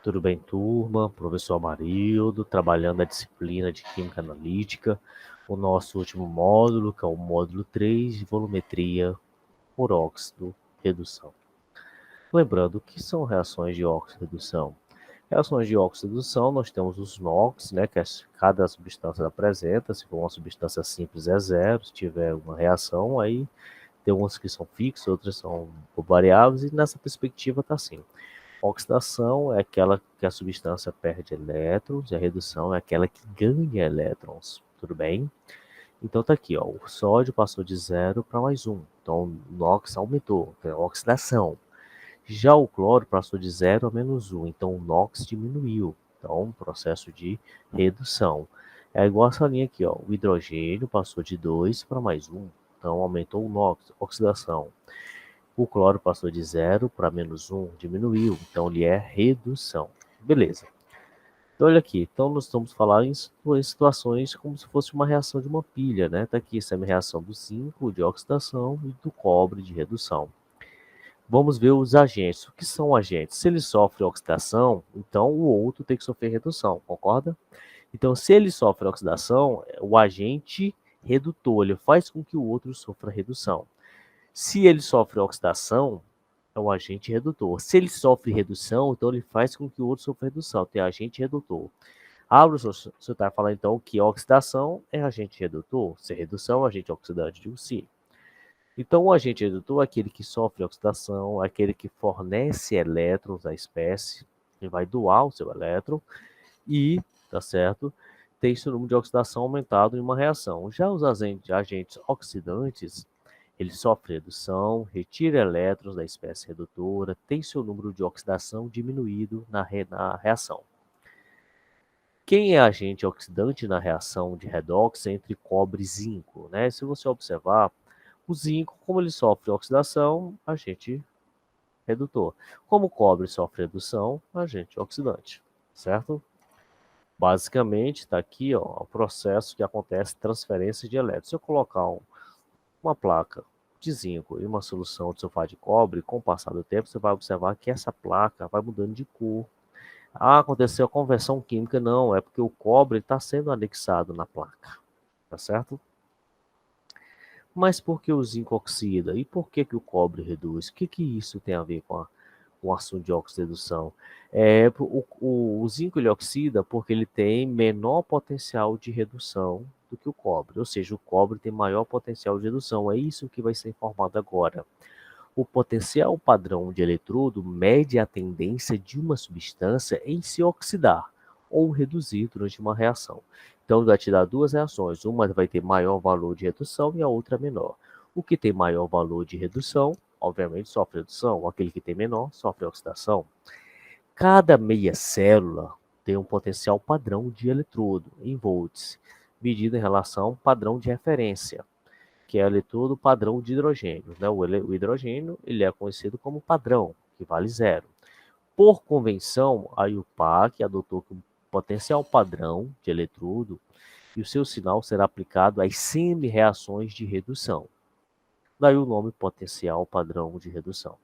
Tudo bem, turma? Professor Amarildo, trabalhando a disciplina de Química Analítica, o nosso último módulo, que é o módulo 3 de volumetria por óxido redução. Lembrando, o que são reações de óxido redução? Reações de óxido redução, nós temos os NOx, né, que cada substância apresenta. Se for uma substância simples é zero, se tiver uma reação, aí tem umas que são fixas, outras são variáveis, e nessa perspectiva está assim. Oxidação é aquela que a substância perde elétrons, e a redução é aquela que ganha elétrons, tudo bem? Então tá aqui, ó, o sódio passou de 0 para mais 1, então o NOx aumentou, é a oxidação. Já o cloro passou de 0 a menos 1, então o NOx diminuiu, então processo de redução. É igual essa linha aqui, ó, o hidrogênio passou de 2 para mais 1, então aumentou o NOx, oxidação. O cloro passou de 0 para menos 1, diminuiu, então ele é redução. Beleza. Então, olha aqui, então nós estamos falando em situações como se fosse uma reação de uma pilha, né? Está aqui, essa é a reação do zinco de oxidação e do cobre de redução. Vamos ver os agentes. O que são agentes? Se ele sofre oxidação, então o outro tem que sofrer redução, concorda? Então, se ele sofre oxidação, o agente redutor, ele faz com que o outro sofra redução. Se ele sofre oxidação, é um agente redutor. Se ele sofre redução, então ele faz com que o outro sofra redução, tem agente redutor. Professor, você está falando então que oxidação é agente redutor, se redução é agente oxidante, digo sim. Então o agente redutor é aquele que sofre oxidação, é aquele que fornece elétrons à espécie, ele vai doar o seu elétron e, tá certo, tem seu número de oxidação aumentado em uma reação. Já os agentes oxidantes, ele sofre redução, retira elétrons da espécie redutora, tem seu número de oxidação diminuído na reação. Quem é agente oxidante na reação de redox entre cobre e zinco? Né? Se você observar, o zinco, como ele sofre oxidação, agente redutor. Como o cobre sofre redução, agente oxidante, certo? Basicamente, está aqui ó, o processo que acontece transferência de elétrons. Se eu colocar uma placa de zinco e uma solução de sulfato de cobre, com o passar do tempo, você vai observar que essa placa vai mudando de cor. Aconteceu a conversão química? Não, é porque o cobre está sendo anexado na placa, tá certo? Mas por que o zinco oxida? E por que o cobre reduz? O que isso tem a ver com o assunto de oxidação? O zinco ele oxida porque ele tem menor potencial de redução do que o cobre, ou seja, o cobre tem maior potencial de redução. É isso que vai ser informado agora. O potencial padrão de eletrodo mede a tendência de uma substância em se oxidar ou reduzir durante uma reação. Então, vai te dar duas reações. Uma vai ter maior valor de redução e a outra menor. O que tem maior valor de redução, obviamente, sofre redução. Aquele que tem menor, sofre oxidação. Cada meia célula tem um potencial padrão de eletrodo, em volts, medido em relação ao padrão de referência, que é o eletrodo padrão de hidrogênio. Né? O hidrogênio ele é conhecido como padrão, que vale zero. Por convenção, a IUPAC adotou que o potencial padrão de eletrodo e o seu sinal será aplicado às semi-reações de redução. Daí o nome potencial padrão de redução.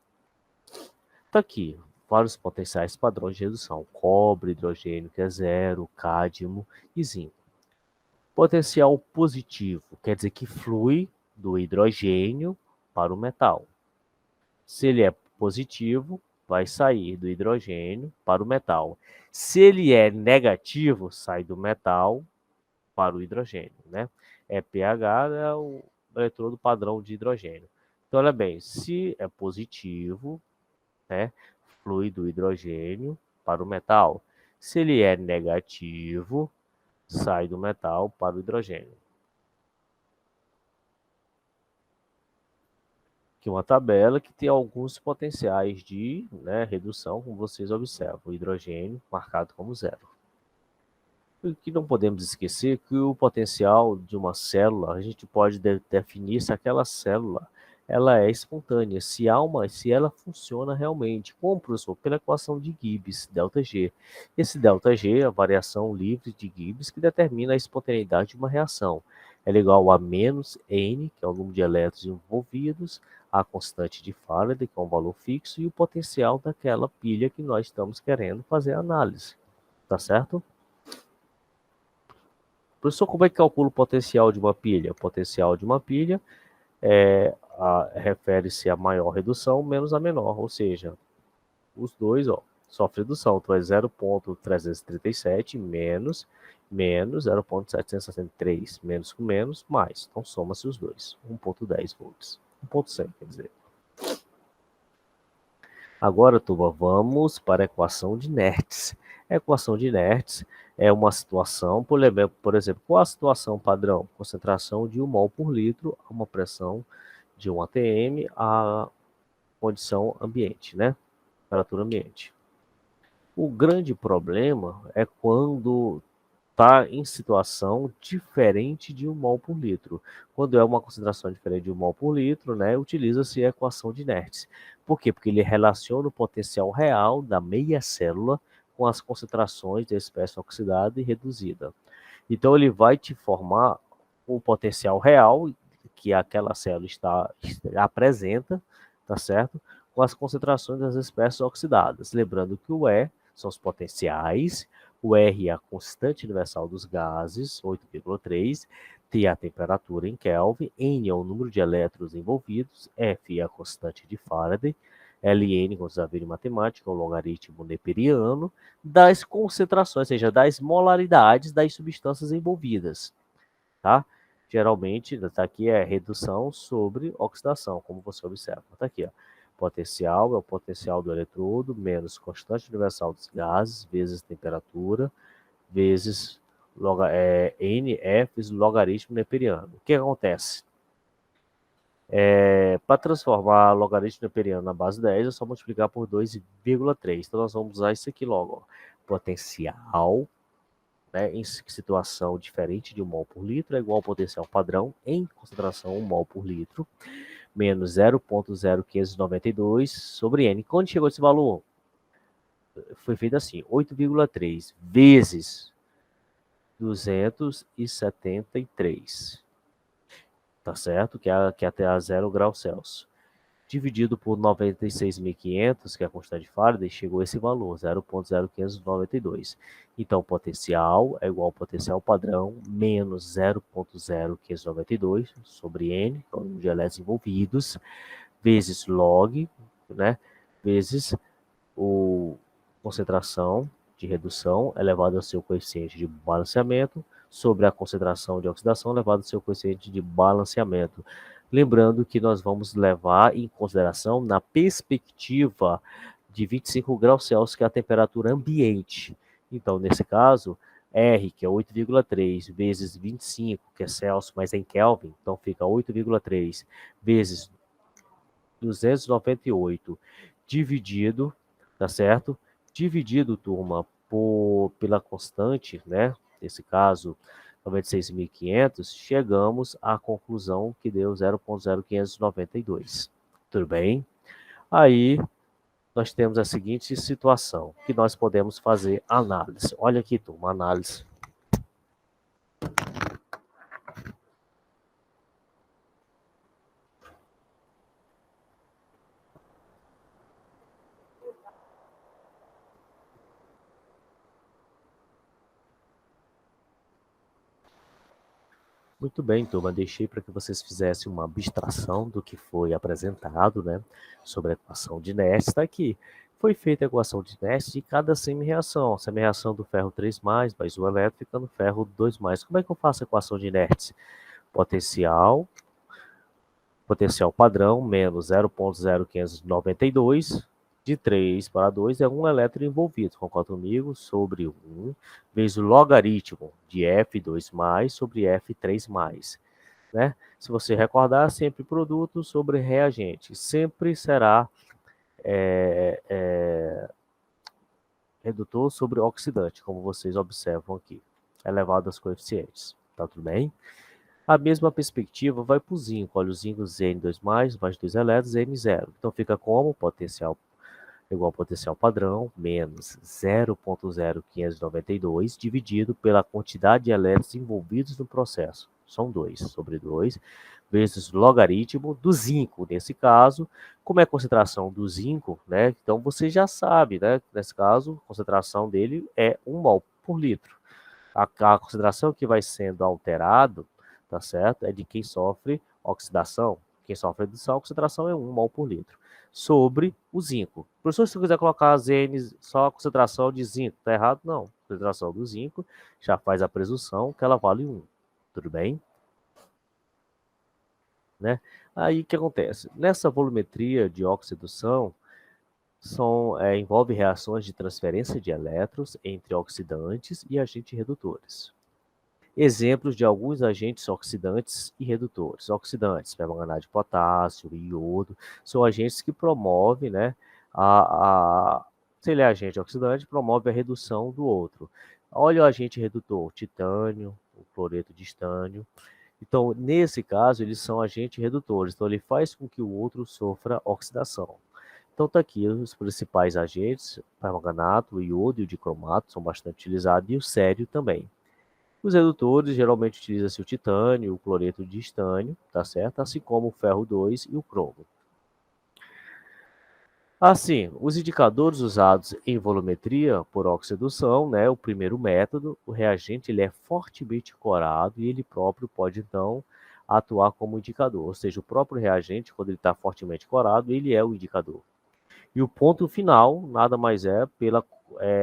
Está aqui, vários potenciais padrões de redução. Cobre, hidrogênio, que é zero, cádmio e zinco. Potencial positivo quer dizer que flui do hidrogênio para o metal. Se ele é positivo, vai sair do hidrogênio para o metal. Se ele é negativo, sai do metal para o hidrogênio, né? pH é o eletrodo padrão de hidrogênio. Então, olha bem, se é positivo, né, flui do hidrogênio para o metal. Se ele é negativo, sai do metal para o hidrogênio. Aqui uma tabela que tem alguns potenciais de redução, como vocês observam. O hidrogênio marcado como zero. O que não podemos esquecer é que o potencial de uma célula, a gente pode definir se aquela célula ela é espontânea, se ela funciona realmente, como, professor, pela equação de Gibbs, ΔG. Esse ΔG é a variação livre de Gibbs que determina a espontaneidade de uma reação. Ela é igual a menos N, que é o número de elétrons envolvidos, a constante de Faraday, que é um valor fixo, e o potencial daquela pilha que nós estamos querendo fazer a análise. Tá certo? Professor, como é que calcula o potencial de uma pilha? O potencial de uma pilha refere-se a maior redução menos a menor, ou seja, os dois sofrem redução. Então é 0,337 menos 0,763, menos com menos, mais. Então soma-se os dois, 1,10 volts. 1,100, quer dizer. Agora, turma, vamos para a equação de Nernst. A equação de Nernst é uma situação, por exemplo, qual a situação padrão? Concentração de 1 mol por litro a uma pressão de 1 atm a condição ambiente, né? Temperatura ambiente. O grande problema é quando está em situação diferente de 1 mol por litro. Quando é uma concentração diferente de 1 mol por litro, né, utiliza-se a equação de Nernst. Por quê? Porque ele relaciona o potencial real da meia célula com as concentrações da espécie oxidada e reduzida. Então, ele vai te formar o potencial real que aquela célula apresenta, tá certo? Com as concentrações das espécies oxidadas. Lembrando que o E são os potenciais, o R é a constante universal dos gases, 8,3, T é a temperatura em Kelvin, N é o número de elétrons envolvidos, F é a constante de Faraday, Ln, como vocês viram em matemática, é o logaritmo neperiano das concentrações, ou seja, das molaridades das substâncias envolvidas, tá? Geralmente, tá aqui é redução sobre oxidação, como você observa. Tá aqui, ó. Potencial é o potencial do eletrodo menos constante universal dos gases vezes temperatura vezes NF logaritmo neperiano. O que acontece? Para transformar logaritmo neperiano na base 10, é só multiplicar por 2,3. Então, nós vamos usar isso aqui logo. Ó. Potencial, né, em situação diferente de 1 mol por litro, é igual ao potencial padrão em concentração 1 mol por litro, menos 0,0592 sobre N. Quando chegou esse valor? Foi feito assim, 8,3 vezes 273. Tá certo? Que é até a 0 graus Celsius. Dividido por 96.500, que é a constante de Faraday, chegou a esse valor, 0,0592. Então, o potencial é igual ao potencial padrão menos 0,0592 sobre N, que é o número de elétrons envolvidos, vezes log, né, vezes o concentração de redução elevado ao seu coeficiente de balanceamento sobre a concentração de oxidação elevado ao seu coeficiente de balanceamento. Lembrando que nós vamos levar em consideração na perspectiva de 25 graus Celsius, que é a temperatura ambiente. Então, nesse caso, R, que é 8,3, vezes 25, que é Celsius, mas em Kelvin, então fica 8,3 vezes 298 dividido, tá certo? Dividido, turma, pela constante, né? Nesse caso, 96.500, chegamos à conclusão que deu 0,0592. Tudo bem? Aí, nós temos a seguinte situação, que nós podemos fazer análise. Olha aqui, turma, análise. Muito bem, turma. Deixei para que vocês fizessem uma abstração do que foi apresentado, né, sobre a equação de Nernst. Está aqui. Foi feita a equação de Nernst de cada semi-reação. Semi-reação do ferro 3+, mais o elétron, fica no ferro 2+. Como é que eu faço a equação de Nernst? Potencial padrão, menos 0,0592, de 3 para 2 é 1 elétron envolvido, concorda comigo? Sobre 1, vezes o logaritmo de F2+, sobre F3+. Né? Se você recordar, sempre produto sobre reagente. Sempre será redutor sobre oxidante, como vocês observam aqui, elevado aos coeficientes. Tá tudo bem? A mesma perspectiva vai para o zinco. Olha, o zinco N2+, mais 2 elétrons, N0. Então fica como potencial igual ao potencial padrão, menos 0,0592, dividido pela quantidade de elétrons envolvidos no processo. São 2 sobre 2, vezes logaritmo do zinco. Nesse caso, como é a concentração do zinco, né? Então você já sabe, né? Nesse caso, a concentração dele é 1 mol por litro. A concentração que vai sendo alterado, tá certo? É de quem sofre oxidação. Quem sofre redução, a concentração é 1 mol por litro. Sobre o zinco. Professor, se você quiser colocar ZN só a concentração de zinco, tá errado? Não. A concentração do zinco já faz a presunção que ela vale 1. Tudo bem? Né? Aí o que acontece? Nessa volumetria de oxidação, envolve reações de transferência de elétrons entre oxidantes e agentes redutores. Exemplos de alguns agentes oxidantes e redutores. Oxidantes, permanganato de potássio, iodo, são agentes que promovem, né, se ele é agente oxidante, promove a redução do outro. Olha o agente redutor, titânio, o cloreto de estânio. Então, nesse caso, eles são agentes redutores. Então, ele faz com que o outro sofra oxidação. Então, tá aqui os principais agentes, permanganato, o iodo e o dicromato são bastante utilizados, e o sério também. Os redutores, geralmente utiliza-se o titânio, o cloreto de estânio, tá certo? Assim como o ferro 2 e o cromo. Assim, os indicadores usados em volumetria por oxidação, né, o primeiro método, o reagente ele é fortemente corado e ele próprio pode, então, atuar como indicador. Ou seja, o próprio reagente, quando ele está fortemente corado, ele é o indicador. E o ponto final nada mais é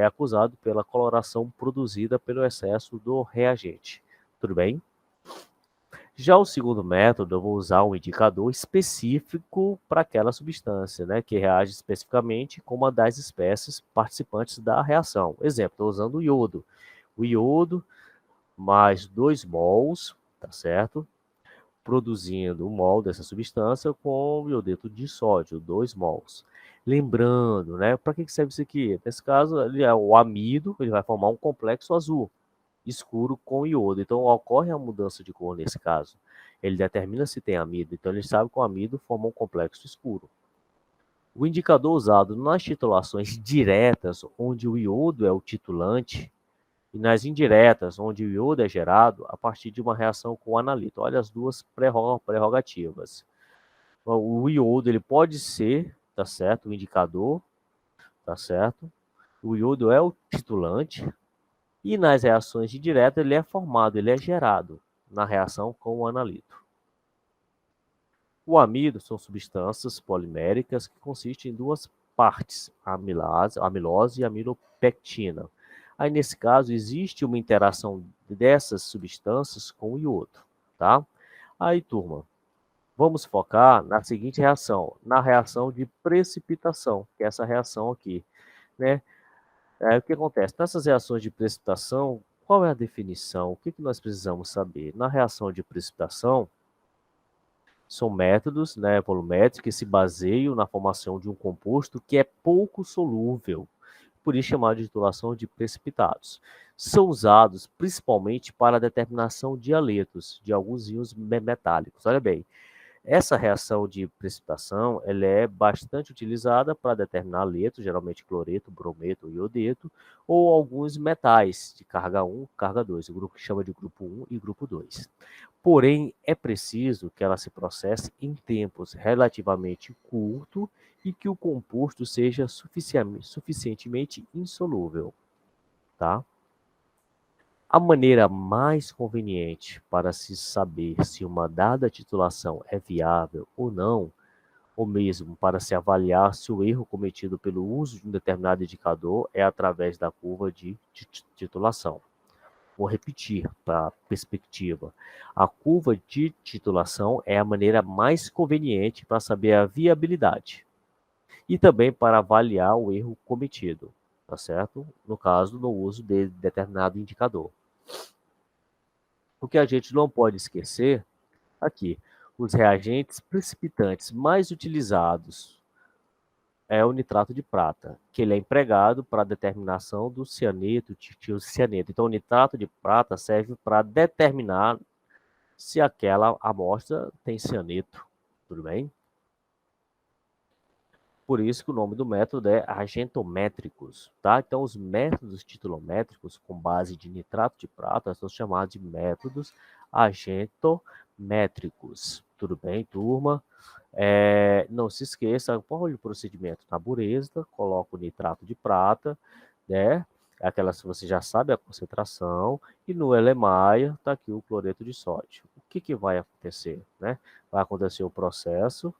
acusado pela coloração produzida pelo excesso do reagente. Tudo bem? Já o segundo método, eu vou usar um indicador específico para aquela substância, né, que reage especificamente com uma das espécies participantes da reação. Exemplo, estou usando o iodo. O iodo mais 2 mols, tá certo? Produzindo 1 mol dessa substância com o iodeto de sódio, 2 mols. Lembrando, né, para que serve isso aqui? Nesse caso, ele é o amido, ele vai formar um complexo azul escuro com iodo. Então, ocorre a mudança de cor nesse caso. Ele determina se tem amido. Então, ele sabe que o amido forma um complexo escuro. O indicador usado nas titulações diretas, onde o iodo é o titulante, e nas indiretas, onde o iodo é gerado a partir de uma reação com o analito. Olha as duas prerrogativas. O iodo ele pode ser, tá certo, o indicador, tá certo? O iodo é o titulante, e nas reações indiretas ele é formado, ele é gerado na reação com o analito. O amido são substâncias poliméricas que consistem em duas partes, a amilose e a amilopectina. Aí, nesse caso, existe uma interação dessas substâncias com o iodo, tá? Aí, turma, vamos focar na seguinte reação, na reação de precipitação, que é essa reação aqui, né? O que acontece? Nessas reações de precipitação, qual é a definição? O que nós precisamos saber? Na reação de precipitação, são métodos, né, volumétricos que se baseiam na formação de um composto que é pouco solúvel, por isso chamado de titulação de precipitados. São usados principalmente para a determinação de haletos, de alguns íons metálicos. Olha bem, essa reação de precipitação ela é bastante utilizada para determinar haletos, geralmente cloreto, brometo ou iodeto, ou alguns metais de carga 1, carga 2, o grupo que chama de grupo 1 e grupo 2. Porém, é preciso que ela se processe em tempos relativamente curtos e que o composto seja suficientemente insolúvel, tá? A maneira mais conveniente para se saber se uma dada titulação é viável ou não, ou mesmo para se avaliar se o erro cometido pelo uso de um determinado indicador é através da curva de titulação. Vou repetir para a perspectiva. A curva de titulação é a maneira mais conveniente para saber a viabilidade e também para avaliar o erro cometido, tá certo? No caso, no uso de determinado indicador. O que a gente não pode esquecer aqui, os reagentes precipitantes mais utilizados é o nitrato de prata, que ele é empregado para a determinação do cianeto, tiocianeto. Então, o nitrato de prata serve para determinar se aquela amostra tem cianeto, tudo bem? Por isso que o nome do método é agentométricos, tá? Então, os métodos titulométricos com base de nitrato de prata são chamados de métodos agentométricos. Tudo bem, turma? Não se esqueça, qual é o procedimento? Na bureta, coloca o nitrato de prata, né? Aquela, se você já sabe a concentração, e no Elemaia está aqui o cloreto de sódio. O que, que vai acontecer? Né? Vai acontecer o processo,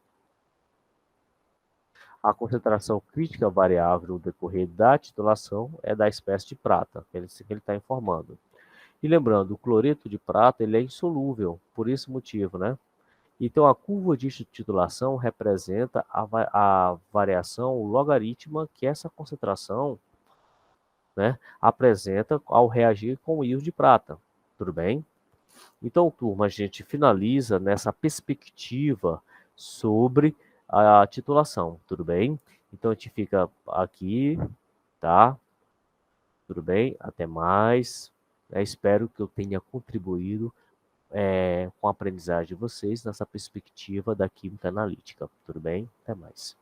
a concentração crítica variável no decorrer da titulação é da espécie de prata, que ele está informando. E lembrando, o cloreto de prata ele é insolúvel, por esse motivo, né? Então, a curva de titulação representa a variação logarítmica que essa concentração, né, apresenta ao reagir com o íon de prata. Tudo bem? Então, turma, a gente finaliza nessa perspectiva sobre a titulação. Tudo bem? Então, a gente fica aqui, tá? Tudo bem? Até mais. Espero que eu tenha contribuído com a aprendizagem de vocês nessa perspectiva da química analítica. Tudo bem? Até mais.